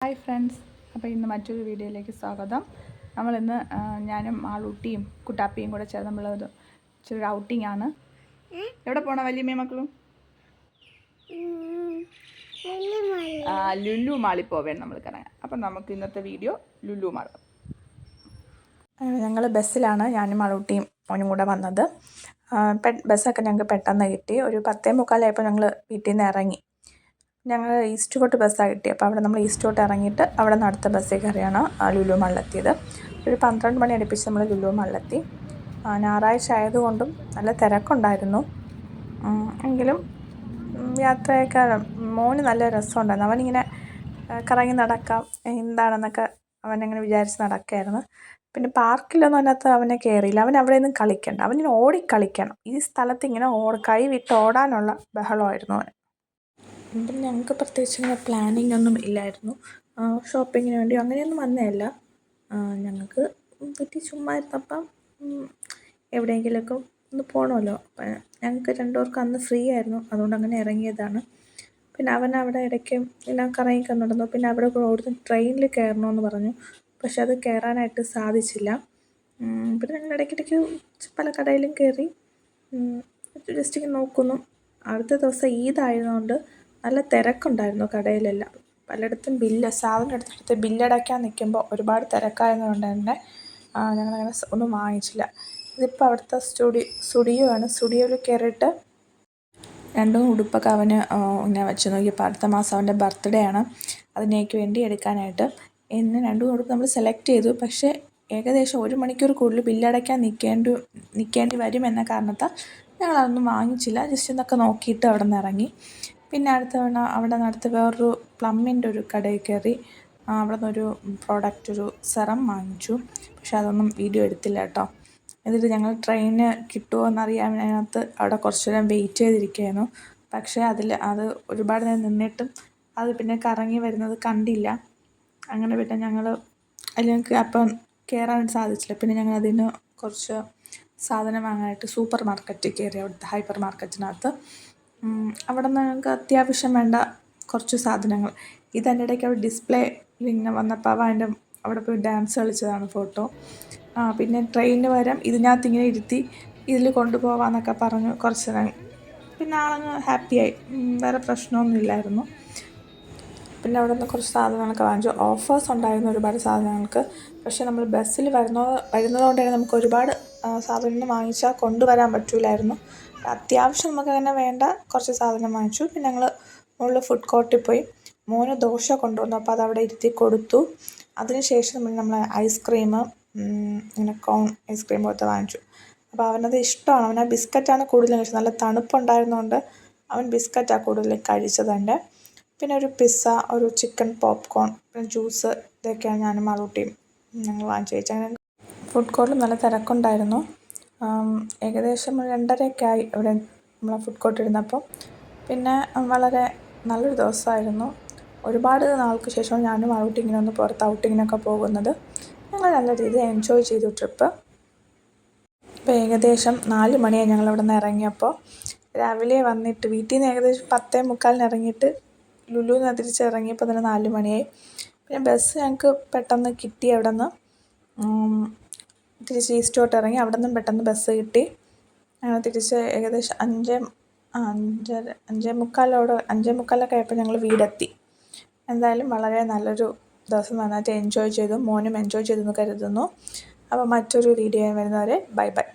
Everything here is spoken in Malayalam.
ഹായ് ഫ്രണ്ട്സ്, അപ്പോൾ ഇന്ന് മറ്റൊരു വീഡിയോയിലേക്ക് സ്വാഗതം. നമ്മളിന്ന് ഞാനും ആളൂട്ടിയും കുട്ടാപ്പിയും കൂടെ ചേർന്ന് നമ്മളൊരു ചെറിയൊരു ഔട്ടിംഗ് ആണ്. എവിടെ പോകണം വല്യമ്മയും മക്കളും? ലുലു മാളിൽ പോവേണം നമ്മൾ കറങ്ങാൻ. അപ്പം നമുക്ക് ഇന്നത്തെ വീഡിയോ ലുലു മാൾ. ഞങ്ങൾ ബസ്സിലാണ് ഞാനും ആളൂട്ടിയും മോനും കൂടെ വന്നത്. ബസ്സൊക്കെ ഞങ്ങൾക്ക് പെട്ടെന്ന് കിട്ടി. ഒരു 10:45 ഞങ്ങൾ വീട്ടിൽ നിന്ന് ഇറങ്ങി. ഞങ്ങൾ ഈസ്റ്റ് കോട്ട് ബസ്സാണ് കിട്ടിയത്. അപ്പോൾ അവിടെ നമ്മൾ ഈസ്റ്റ് കോട്ട് ഇറങ്ങിയിട്ട് അവിടെ നിന്ന് അടുത്ത ബസ്സിൽ കയറിയാണ് ലുലു മാളിലെത്തിയത്. ഒരു 12 മണി അടുപ്പിച്ച് നമ്മൾ ലുലു മാളിലെത്തി. ഞായറാഴ്ച ആയതുകൊണ്ടും നല്ല തിരക്കുണ്ടായിരുന്നു. എങ്കിലും യാത്രയൊക്കെ മോന് നല്ല രസമുണ്ടായിരുന്നു. അവനിങ്ങനെ കറങ്ങി നടക്കാം എന്താണെന്നൊക്കെ അവനങ്ങനെ വിചാരിച്ച് നടക്കുകയായിരുന്നു. പിന്നെ പാർക്കിലൊന്നും അതിനകത്ത് അവനെ കയറിയില്ല. അവൻ അവിടെ നിന്നും കളിക്കണ്ട, അവനിങ്ങനെ ഓടിക്കളിക്കണം. ഈ സ്ഥലത്ത് ഇങ്ങനെ കൈ വിട്ട് ഓടാനുള്ള ബഹളമായിരുന്നു അവൻ. പിന്നെ ഞങ്ങൾക്ക് പ്രത്യേകിച്ച് ഇങ്ങനെ പ്ലാനിങ് ഒന്നും ഇല്ലായിരുന്നു. ഷോപ്പിങ്ങിന് വേണ്ടി അങ്ങനെയൊന്നും വന്നതല്ല. ഞങ്ങൾക്ക് വീട്ടിൽ ചുമ്മാ ഇരുന്നപ്പം എവിടെയെങ്കിലുമൊക്കെ ഒന്ന് പോകണമല്ലോ. അപ്പം ഞങ്ങൾക്ക് രണ്ടുപേർക്കും അന്ന് ഫ്രീ ആയിരുന്നു, അതുകൊണ്ട് അങ്ങനെ ഇറങ്ങിയതാണ്. പിന്നെ അവൻ അവിടെ ഇടയ്ക്ക് എല്ലാം കറങ്ങി കണ്ടിരുന്നു. പിന്നെ അവിടെ അവിടുന്ന് ട്രെയിനിൽ കയറണമെന്ന് പറഞ്ഞു, പക്ഷെ അത് കയറാനായിട്ട് സാധിച്ചില്ല. പിന്നെ ഞങ്ങൾ ഇടയ്ക്കിടയ്ക്ക് പല കടയിലും കയറി ജസ്റ്റ് ഇങ്ങനെ നോക്കുന്നു. അടുത്ത ദിവസം ഈദായതുകൊണ്ട് നല്ല തിരക്കുണ്ടായിരുന്നു കടയിലെല്ലാം. പലയിടത്തും സാധനം എടുത്തിട്ട് ബില്ലടയ്ക്കാൻ നിൽക്കുമ്പോൾ ഒരുപാട് തിരക്കായതുകൊണ്ട് തന്നെ ഞങ്ങളങ്ങനെ ഒന്നും വാങ്ങിച്ചില്ല. ഇതിപ്പോൾ അവിടുത്തെ സ്റ്റുഡിയോ ആണ്. സ്റ്റുഡിയോയിൽ കയറിയിട്ട് 2 ഉടുപ്പൊക്കെ അവന് ഇങ്ങനെ വെച്ച് നോക്കിയപ്പോൾ അടുത്ത മാസം അവൻ്റെ ബർത്ത്ഡേ ആണ്, അതിനേക്ക് വേണ്ടി എടുക്കാനായിട്ട്. ഇന്ന് 2 ഉടുപ്പ് നമ്മൾ സെലക്ട് ചെയ്തു. പക്ഷേ ഏകദേശം 1 മണിക്കൂർ കൂടുതൽ ബില്ലടയ്ക്കാൻ നിൽക്കേണ്ടി വരും എന്ന കാരണത്താൽ ഞങ്ങളതൊന്നും വാങ്ങിച്ചില്ല. ജസ്റ്റ് എന്നൊക്കെ നോക്കിയിട്ട് അവിടെ നിന്ന് ഇറങ്ങി. പിന്നെ അടുത്ത തവണ അവിടെ നിന്ന് വേറൊരു പ്ലമ്മിൻ്റെ ഒരു കടയിൽ കയറി. അവിടെ നിന്നൊരു ഒരു സെറം വാങ്ങിച്ചു. പക്ഷെ അതൊന്നും വീഡിയോ എടുത്തില്ല കേട്ടോ. എന്നിട്ട് ഞങ്ങൾ ട്രെയിന് കിട്ടുമോ എന്നറിയാൻ അവിടെ കുറച്ച് നേരം വെയിറ്റ് ചെയ്തിരിക്കുകയായിരുന്നു. പക്ഷേ അത് ഒരുപാട് നേരം നിന്നിട്ടും അത് പിന്നെ കറങ്ങി വരുന്നത് കണ്ടില്ല. അങ്ങനെ പിന്നെ ഞങ്ങൾ ഞങ്ങൾക്ക് അപ്പം കയറാൻ സാധിച്ചില്ല. പിന്നെ ഞങ്ങൾ അതിന് കുറച്ച് സാധനം വാങ്ങാനായിട്ട് സൂപ്പർ മാർക്കറ്റിൽ കയറി, അവിടുത്തെ ഹൈപ്പർ മാർക്കറ്റിനകത്ത്. അവിടെ നിന്ന് ഞങ്ങൾക്ക് അത്യാവശ്യം വേണ്ട കുറച്ച് സാധനങ്ങൾ. ഇതിൻ്റെ ഇടയ്ക്ക് അവിടെ ഡിസ്പ്ലേയിൽ ഇങ്ങനെ വന്നപ്പോൾ അവിടെ പോയി ഡാൻസ് കളിച്ചതാണ് ഫോട്ടോ. പിന്നെ ട്രെയിനിന് പകരം ഇതിനകത്ത് ഇങ്ങനെ ഇരുത്തി ഇതിൽ കൊണ്ടുപോകാമെന്നൊക്കെ പറഞ്ഞു കുറച്ച് നേരം. പിന്നെ ആളങ്ങ് ഹാപ്പിയായി, വേറെ പ്രശ്നമൊന്നും ഇല്ലായിരുന്നു. പിന്നെ അവിടെ നിന്ന് കുറച്ച് സാധനങ്ങളൊക്കെ വാങ്ങിച്ചു. ഓഫേഴ്സ് ഉണ്ടായിരുന്നു ഒരുപാട് സാധനങ്ങൾക്ക്. പക്ഷേ നമ്മൾ ബസ്സിൽ വരുന്നതുകൊണ്ട് തന്നെ നമുക്ക് ഒരുപാട് സാധനം വാങ്ങിച്ചാൽ കൊണ്ടുവരാൻ പറ്റില്ലായിരുന്നു. അത്യാവശ്യം നമുക്കങ്ങനെ വേണ്ട കുറച്ച് സാധനം വാങ്ങിച്ചു. പിന്നെ ഞങ്ങൾ മുകളിൽ ഫുഡ് കോർട്ടിൽ പോയി. മോന് ദോശ കൊണ്ടുവന്നു, അപ്പോൾ അതവിടെ ഇരുത്തി കൊടുത്തു. അതിനുശേഷം നമ്മൾ ഐസ്ക്രീം, ഇങ്ങനെ കോൺ ഐസ്ക്രീം പോലത്തെ വാങ്ങിച്ചു. അപ്പോൾ അവനത് ഇഷ്ടമാണ്. അവൻ ബിസ്ക്കറ്റാണ് കൂടുതലും കഴിച്ചത്. നല്ല തണുപ്പുണ്ടായിരുന്നതുകൊണ്ട് അവൻ ബിസ്ക്കറ്റാണ് കൂടുതൽ കഴിച്ചത്. പിന്നെ ഒരു പിസ്സ, ഒരു ചിക്കൻ പോപ്കോൺ, പിന്നെ ജ്യൂസ്, ഇതൊക്കെയാണ് ഞാനും ആളൂട്ടിയും ഞങ്ങൾ വാങ്ങിച്ചു കഴിച്ചത്. അങ്ങനെ ഫുഡ് കോർട്ടിൽ നല്ല തിരക്കുണ്ടായിരുന്നു. ഏകദേശം 2:30 ആയി ഇവിടെ നമ്മൾ ഫുഡ് കോർട്ട് ഇരുന്നപ്പോൾ. പിന്നെ വളരെ നല്ലൊരു ദിവസമായിരുന്നു. ഒരുപാട് നാൾക്ക് ശേഷം ഞാനും ആളൂട്ടി ഇങ്ങനെ ഒന്ന് പുറത്ത് ഔട്ടിങ്ങിനൊക്കെ പോകുന്നത്. ഞങ്ങൾ നല്ല രീതിയിൽ എൻജോയ് ചെയ്തു ട്രിപ്പ്. ഇപ്പോൾ ഏകദേശം 4 മണിയായി ഞങ്ങളവിടെ നിന്ന് ഇറങ്ങിയപ്പോൾ. രാവിലെ വന്നിട്ട് വീട്ടിൽ നിന്ന് ഏകദേശം 10:45 ഇറങ്ങിയിട്ട് ലുലുവിൽ നിന്ന് തിരിച്ചിറങ്ങിയപ്പോൾ തന്നെ 4 മണിയായി. പിന്നെ ബസ് ഞങ്ങൾക്ക് പെട്ടെന്ന് കിട്ടി. അവിടെ നിന്ന് തിരിച്ച് ഈസ്റ്റോട്ട് ഇറങ്ങി. അവിടെ നിന്നും പെട്ടെന്ന് ബസ് കിട്ടി. തിരിച്ച് ഏകദേശം 5:45 ആയപ്പോൾ ഞങ്ങൾ വീടെത്തി. എന്തായാലും വളരെ നല്ലൊരു ദിവസം, നന്നായിട്ട് എൻജോയ് ചെയ്തു. മോനും എൻജോയ് ചെയ്തെന്ന് കരുതുന്നു. അപ്പോൾ മറ്റൊരു വീഡിയോ വരുന്നവരെ ബൈ ബൈ.